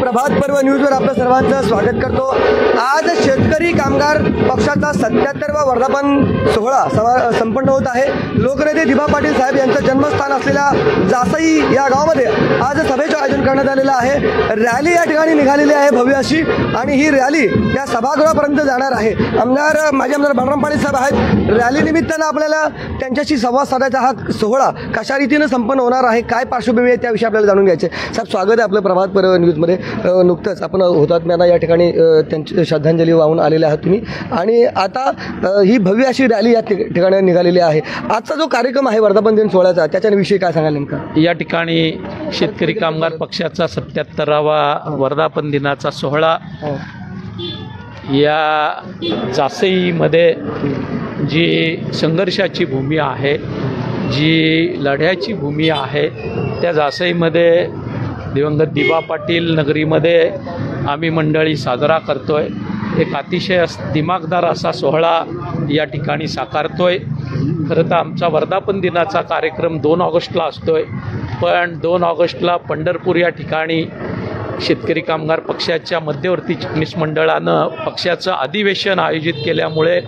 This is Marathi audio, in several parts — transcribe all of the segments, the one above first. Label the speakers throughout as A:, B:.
A: प्रभात पर्व न्यूजवर आपलं सर्वांचं स्वागत करतो। आज शेतकरी कामगार पक्षाचा 77वा वर्धापन सोहळा संपन्न होत आहे। लोकनेते दिबा पाटील साहेब यांचं जन्मस्थान असलेल्या जासई या गावामध्ये आज सभेचं आयोजन करण्यात आलेलं आहे। रॅली या ठिकाणी निघालेली आहे भव्य अशी, आणि ही रॅली त्या सभागृहापर्यंत जाणार आहे। माजी आमदार बलराम पाटील साहेब आहेत। रॅली निमित्तानं आपल्याला त्यांच्याशी संवाद साधायचा हा सोहळा कशा रीतीने संपन्न होणार आहे, काय पार्श्वभूमी आहे त्याविषयी आपल्याला जाणून घ्यायचे। साहेब, स्वागत आहे आपलं प्रभात पर्व न्यूजमध्ये। नुकतंच आपण हुतात्म्यांना या ठिकाणी त्यांची श्रद्धांजली वाहून आलेले आहात तुम्ही, आणि आता ही भव्य अशी रॅली या ठिकाणी निघालेली आहे। आजचा जो कार्यक्रम आहे वर्धापन दिन सोहळ्याचा, त्याच्याविषयी काय सांगाल नेमका?
B: या ठिकाणी शेतकरी कामगार पक्षाचा 77वा वर्धापन दिनाचा सोहळा या जासईमध्ये जी संघर्षाची भूमी आहे, जी लढ्याची भूमी आहे, त्या जासईमध्ये दिवंगत दिबा पाटील नगरीमध्ये आम्ही मंडळी साजरा करतोय। एक अतिशय दिमागदार असा सोहळा या ठिकाणी साकारतोय। खरं तर आमचा वर्धापन दिनाचा कार्यक्रम 2 ऑगस्टला असतोय, पण 2 ऑगस्टला पंढरपूर या ठिकाणी शेतकरी कामगार पक्षाच्या मध्यवर्ती चिटणीस मंडळानं पक्षाचं अधिवेशन आयोजित केल्यामुळे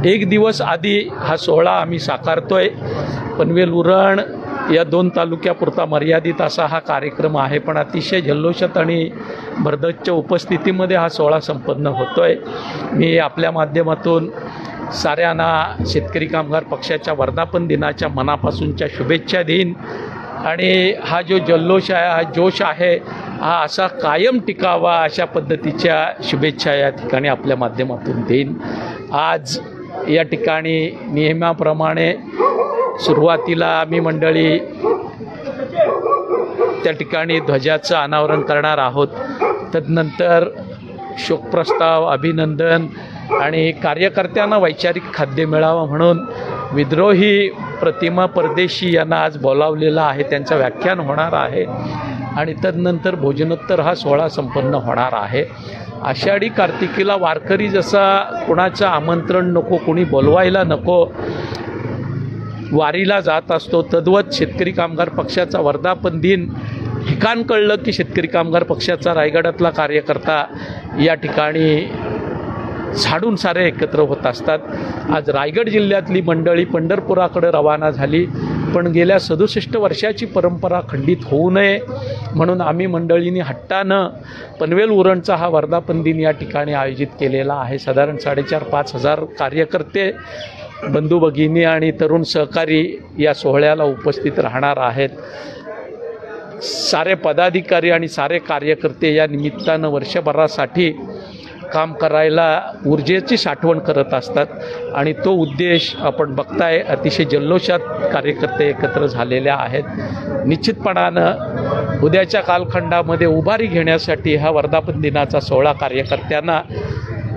B: एक दिवस आधी हा सोहळा आम्ही साकारतोय। पनवेल उरण या 2 तालुक्यापुरता मर्यादित असा हा कार्यक्रम आहे, पण अतिशय जल्लोषात आणि भरगच्च उपस्थितीमध्ये हा सोहळा संपन्न होतोय। मी आपल्या माध्यमातून साऱ्यांना शेतकरी कामगार पक्षाच्या वर्धापन दिनाच्या मनापासूनच्या शुभेच्छा देईन, आणि हा जो जल्लोष आहे, हा जोश आहे, हा असा कायम टिकावा अशा पद्धतीच्या शुभेच्छा या ठिकाणी आपल्या माध्यमातून देईन। आज या ठिकाणी नियमाप्रमाणे सुरुवातीला आम्ही मंडळी त्या ठिकाणी ध्वजाचं अनावरण करणार आहोत। तदनंतर शोकप्रस्ताव, अभिनंदन आणि कार्यकर्त्यांना वैचारिक खाद्य मिळावं म्हणून विद्रोही प्रतिमा परदेशी यांना आज बोलावलेलं आहे, त्यांचं व्याख्यान होणार आहे, आणि तदनंतर भोजनोत्तर हा सोहळा संपन्न होणार आहे। आषाढी कार्तिकीला वारकरी जसा कुणाचं आमंत्रण नको, कुणी बोलवायला नको, वारीला जात असतो, तद्वत शेतकरी कामगार पक्षाचा वर्धापन दिन ठिकाण कळलं की शेतकरी कामगार पक्षाचा रायगडातला कार्यकर्ता या ठिकाणी झाडून सारे एकत्र होत असतात। आज रायगड जिल्ह्यातली मंडळी पंढरपुराकडे रवाना झाली, पण गेल्या 67 वर्षाची परंपरा खंडित होऊ नये म्हणून आम्ही मंडळींनी हट्टानं पनवेल उरणचा हा वर्धापन दिन या ठिकाणी आयोजित केलेला आहे। साधारण 4,500-5 हजार कार्यकर्ते, बंधू भगिनी आणि तरुण सहकारी या सोहळ्याला उपस्थित राहणार आहेत। सारे पदाधिकारी आणि सारे कार्यकर्ते या निमित्तानं वर्षभरासाठी काम करायला ऊर्जेची साठवण करत असतात, आणि तो उद्देश आपण बघताय, अतिशय जल्लोषात कार्यकर्ते एकत्र झालेले आहेत। निश्चितपणानं उद्याच्या कालखंडामध्ये उभारी घेण्यासाठी हा वर्धापन दिनाचा सोहळा कार्यकर्त्यांना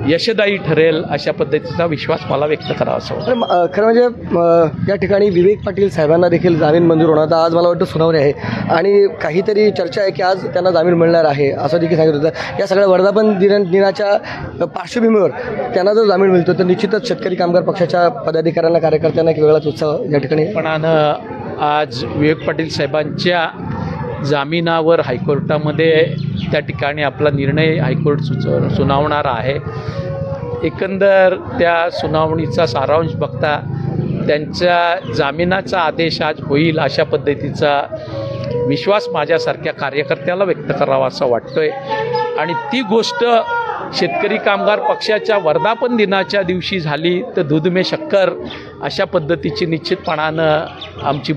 B: यशदायी ठरेल अशा पद्धतीचा विश्वास मला व्यक्त करावा असं वाटतं।
A: खरं म्हणजे या ठिकाणी विवेक पाटील साहेबांना देखील जामीन मंजूर होणार, आज मला वाटतं सुनावणी आहे, आणि काहीतरी चर्चा आहे की आज त्यांना जामीन मिळणार आहे असं देखील सांगितलं होतं। या सगळ्या वर्धापन दिनाच्या पार्श्वभूमीवर त्यांना जर जामीन मिळतो तर निश्चितच शेतकरी कामगार पक्षाच्या पदाधिकाऱ्यांना, कार्यकर्त्यांना एक वेगळाच उत्साह या ठिकाणी।
B: पण आज विवेक पाटील साहेबांच्या जामिनावर हायकोर्टामध्ये त्या ठिकाणी आपला निर्णय हायकोर्ट सुनावणार आहे। एकंदर त्या सुनावणीचा सारांश बघता त्यांच्या जामिनाचा आदेश आज होईल अशा पद्धतीचा विश्वास माझ्यासारख्या कार्यकर्त्याला व्यक्त करावा असं वाटतोय, आणि ती गोष्ट शेतकरी कामगार पक्षाच्या वर्धापन दिनाच्या दिवशी झाली तर दूध में शक्कर अशा पद्धतीची निश्चितपणानं आमची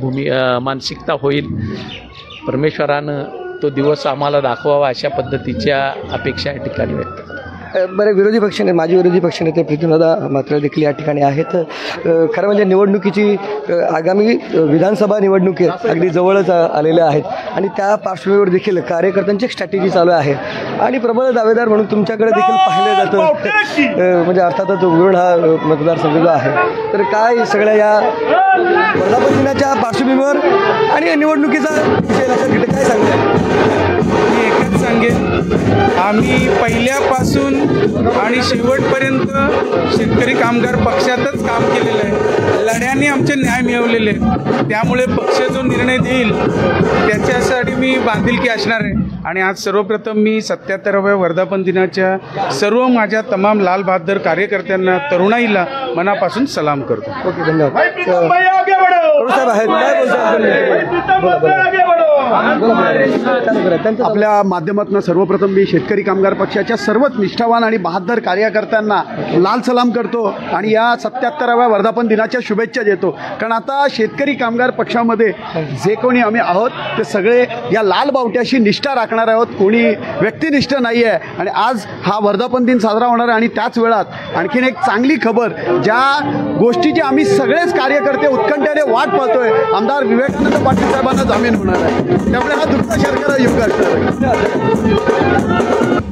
B: मानसिकता होईल। परमेश्वरानं तो दिवस आम्हाला दाखवावा अशा पद्धतीच्या अपेक्षा या ठिकाणी व्यक्त करतो।
A: बरे, विरोधी पक्षनेते, माजी विरोधी पक्षनेते प्रीतमदादा मात्र देखील या ठिकाणी आहेत। खरं म्हणजे निवडणुकीची आगामी विधानसभा निवडणुकी अगदी जवळच आलेल्या आहेत, आणि त्या पार्श्वभूमीवर देखील कार्यकर्त्यांची स्ट्रॅटेजी चालू आहे, आणि प्रबळ दावेदार म्हणून तुमच्याकडे देखील पाहिलं जातं। म्हणजे अर्थातच उरण हा मतदारसंघ जो आहे, तर काय सगळ्या या वर्धापन दिनाच्या पार्श्वभूमीवर आणि निवडणुकीचा विषय लक्षात घेतला, काय सांगताय?
C: मी एकच सांगेन, आम्ही पहिल्यापासून आणि शेवटपर्यंत शेतकरी कामगार पक्षातच काम केलेलं आहे. लढ्याने आमचे न्याय मिळवलेले आहेत. त्यामुळे पक्ष जो निर्णय देईल त्याच्यासाठी मी बांधिलकी असणार आहे. आणि आज सर्वप्रथम मी 77व्या वर्धापन दिनाच्या सर्व माझ्या तमाम लाल बहादूर कार्यकर्त्यांना, तरुणाईला मनापासून सलाम करतो.
A: ओके, धन्यवाद. पडू साहेब आहेत, काय बोलताय? बोला, बोला.
D: आपल्या माध्यमातून सर्वप्रथम मी शेतकरी कामगार पक्षाच्या सर्वच निष्ठावान आणि बहादर कार्यकर्त्यांना लाल सलाम करतो आणि या 77व्या वर्धापन दिनाच्या शुभेच्छा देतो. कारण आता शेतकरी कामगार पक्षामध्ये जे कोणी आम्ही आहोत ते सगळे या लाल बावट्याशी निष्ठा राखणार आहोत, कोणी व्यक्तिनिष्ठ नाही आहे. आणि आज हा वर्धापन दिन साजरा होणार आहे आणि त्याच वेळात आणखीन एक चांगली खबर, ज्या गोष्टीची आम्ही सगळेच कार्यकर्ते उत्कंठेने वाट पाहतोय, आमदार विवेकानंद पाटील साहेबांना जामीन होणार आहे. त्यामुळे हा दुसरा शर्करा युग असणार आहे.